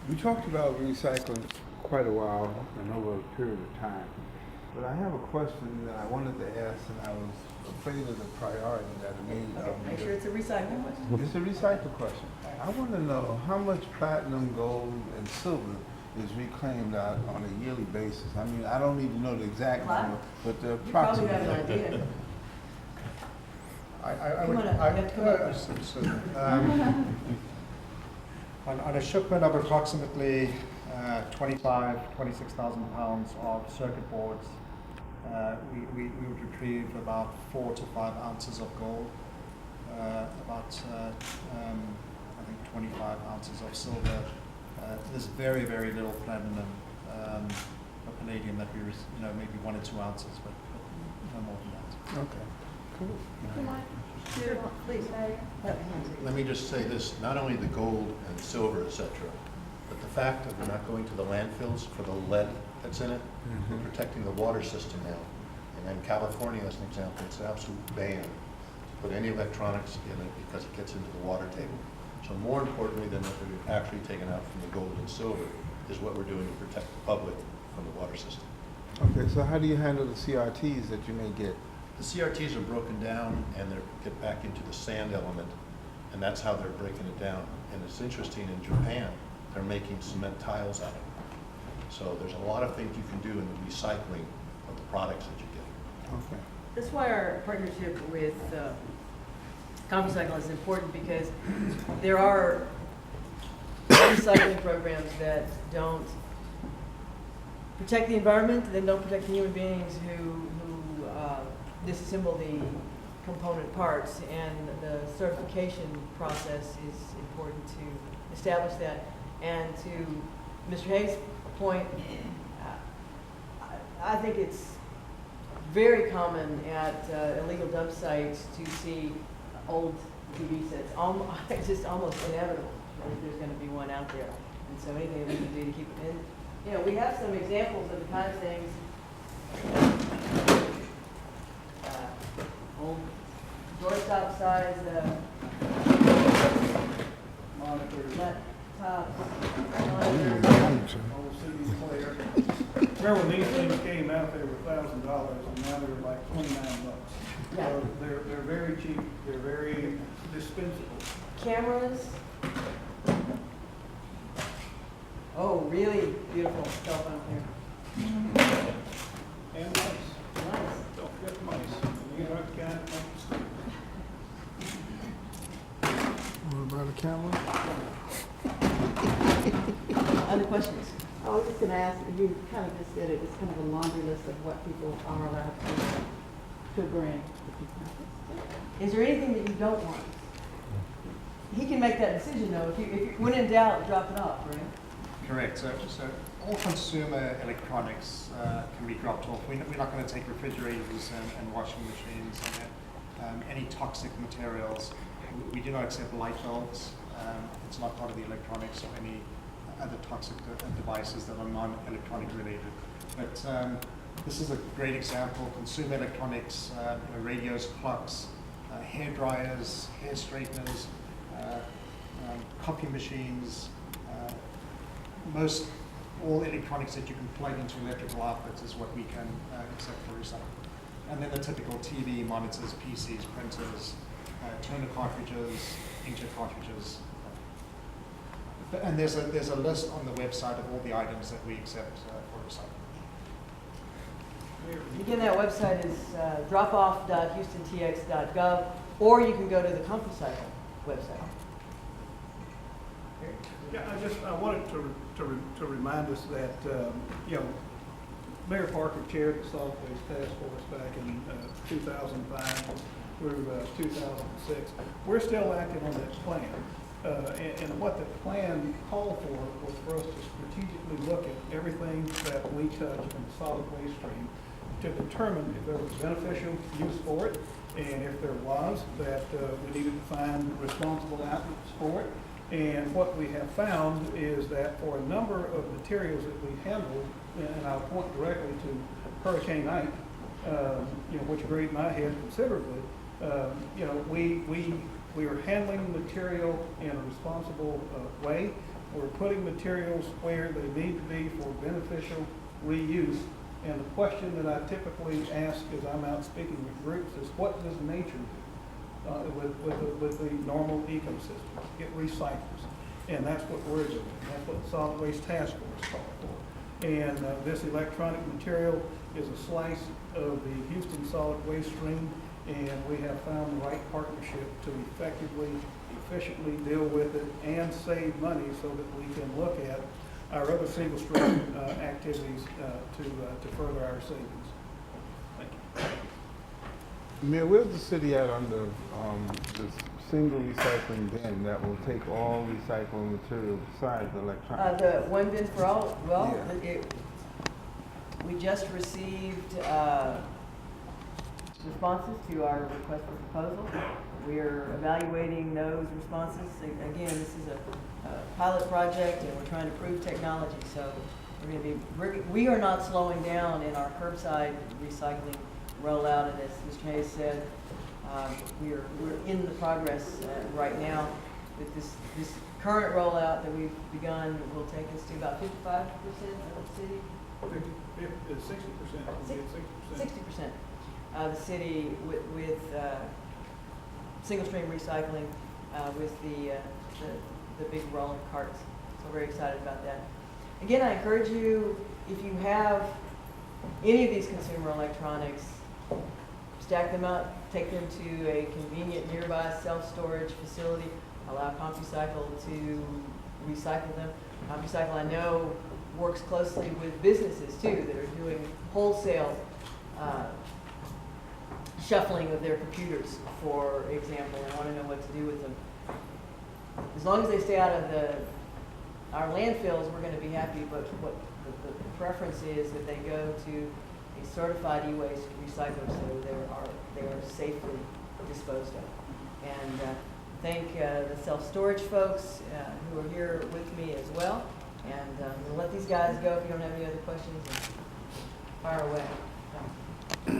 We talked about recycling quite a while and over a period of time. But I have a question that I wanted to ask, and I was afraid of the priority that it made. Okay, make sure it's a recycling question. It's a recycle question. I want to know how much platinum, gold, and silver is reclaimed out on a yearly basis. I mean, I don't need to know the exact number, but the You probably approximate. have an idea. I Come would, on up, you have to come up. on a shipment of approximately 26,000 pounds of circuit boards, we would retrieve about 4 to 5 ounces of gold, about I think 25 ounces of silver. There's very, very little platinum or palladium that maybe 1 or 2 ounces, but no more than that. Okay, cool. Sure, please. Let me just say this, not only the gold and silver, etc., but the fact that we're not going to the landfills for the lead that's in it, we're protecting the water system now. And in California, as an example, it's an absolute ban to put any electronics in it because it gets into the water table. So more importantly than what we're actually taking out from the gold and silver is what we're doing to protect the public from the water system. Okay, so how do you handle the CRTs that you may get? The CRTs are broken down and they get back into the sand element, and that's how they're breaking it down. And it's interesting, in Japan, they're making cement tiles out of it. So there's a lot of things you can do in the recycling of the products that you get. Okay. That's why our partnership with CompuCycle is important, because there are recycling programs that don't protect the environment, then don't protect the human beings who disassemble the component parts, and the certification process is important to establish that. And to Mr. Hayes' point, I think it's very common at illegal dump sites to see old TV sets. It's just almost inevitable that there's going to be one out there. And so anything that we can do to keep it in. You know, we have some examples of the kind of things. Old doorstop size monitors, laptops, monitors. Old CD player. Remember when these things came out, they were $1,000, and now they're like $29. Yeah. So they're very cheap. They're very dispensable. Cameras. Oh, really beautiful cell phone here. And mice. Nice. Don't forget mice. You know, the kind that make you sleep. What about a camera? Other questions? I was just going to ask, you kind of just said it, it's kind of a laundry list of what people are allowed to bring. Is there anything that you don't want? He can make that decision though. If you when in doubt, drop it off, right? Correct. So all consumer electronics can be dropped off. We're not going to take refrigerators and washing machines and any toxic materials. We do not accept light bulbs. It's not part of the electronics or any other toxic devices that are non-electronic related. But this is a great example. Consumer electronics, radios, clocks, hair dryers, hair straighteners, copy machines, most all electronics that you can plug into electrical outputs is what we can accept for recycling. And then the typical TV, monitors, PCs, printers, toner cartridges, inkjet cartridges. And there's a list on the website of all the items that we accept for recycling. Again, that website is dropoff.houstontx.gov, or you can go to the CompuCycle website. Yeah, I wanted to remind us that, Mayor Parker chaired the solid waste task force back in 2005 through 2006. We're still acting on that plan. And what the plan called for was for us to strategically look at everything that we touch in the solid waste stream to determine if there was beneficial use for it, and if there was, that we needed to find responsible outlets for it. And what we have found is that for a number of materials that we handle, and I'll point directly to Hurricane Ike, which grated my head considerably, we are handling material in a responsible way. We're putting materials where they need to be for beneficial reuse. And the question that I typically ask as I'm out speaking with groups is, what does nature do with the normal ecosystem? It recycles. And that's what we're doing. That's what the Solid Waste Task Force called for. And this electronic material is a slice of the Houston solid waste stream, and we have found the right partnership to effectively, efficiently deal with it and save money so that we can look at our other single stream activities to further our savings. Thank you. Mayor, where's the city at on the this single recycling bin that will take all recyclable material besides the electronics? The one bin for all, well, Yeah. we just received responses to our request for proposal. We are evaluating those responses. Again, this is a pilot project, and we're trying to prove technology. So we are not slowing down in our curbside recycling rollout. And as Mr. Hayes said, we're in the progress right now with this current rollout that we've begun. Will take us to about 55% of the city. 60%. 60%. The city with single stream recycling with the big rolling carts. So we're very excited about that. Again, I encourage you, if you have any of these consumer electronics, stack them up, take them to a convenient nearby self-storage facility, allow CompuCycle to recycle them. CompuCycle, I know, works closely with businesses too that are doing wholesale shuffling of their computers, for example, and want to know what to do with them. As long as they stay out of our landfills, we're going to be happy, but what the preference is that they go to a certified e-waste recycler so they are safely disposed of. And thank the self-storage folks who are here with me as well. And we'll let these guys go if you don't have any other questions. And fire away.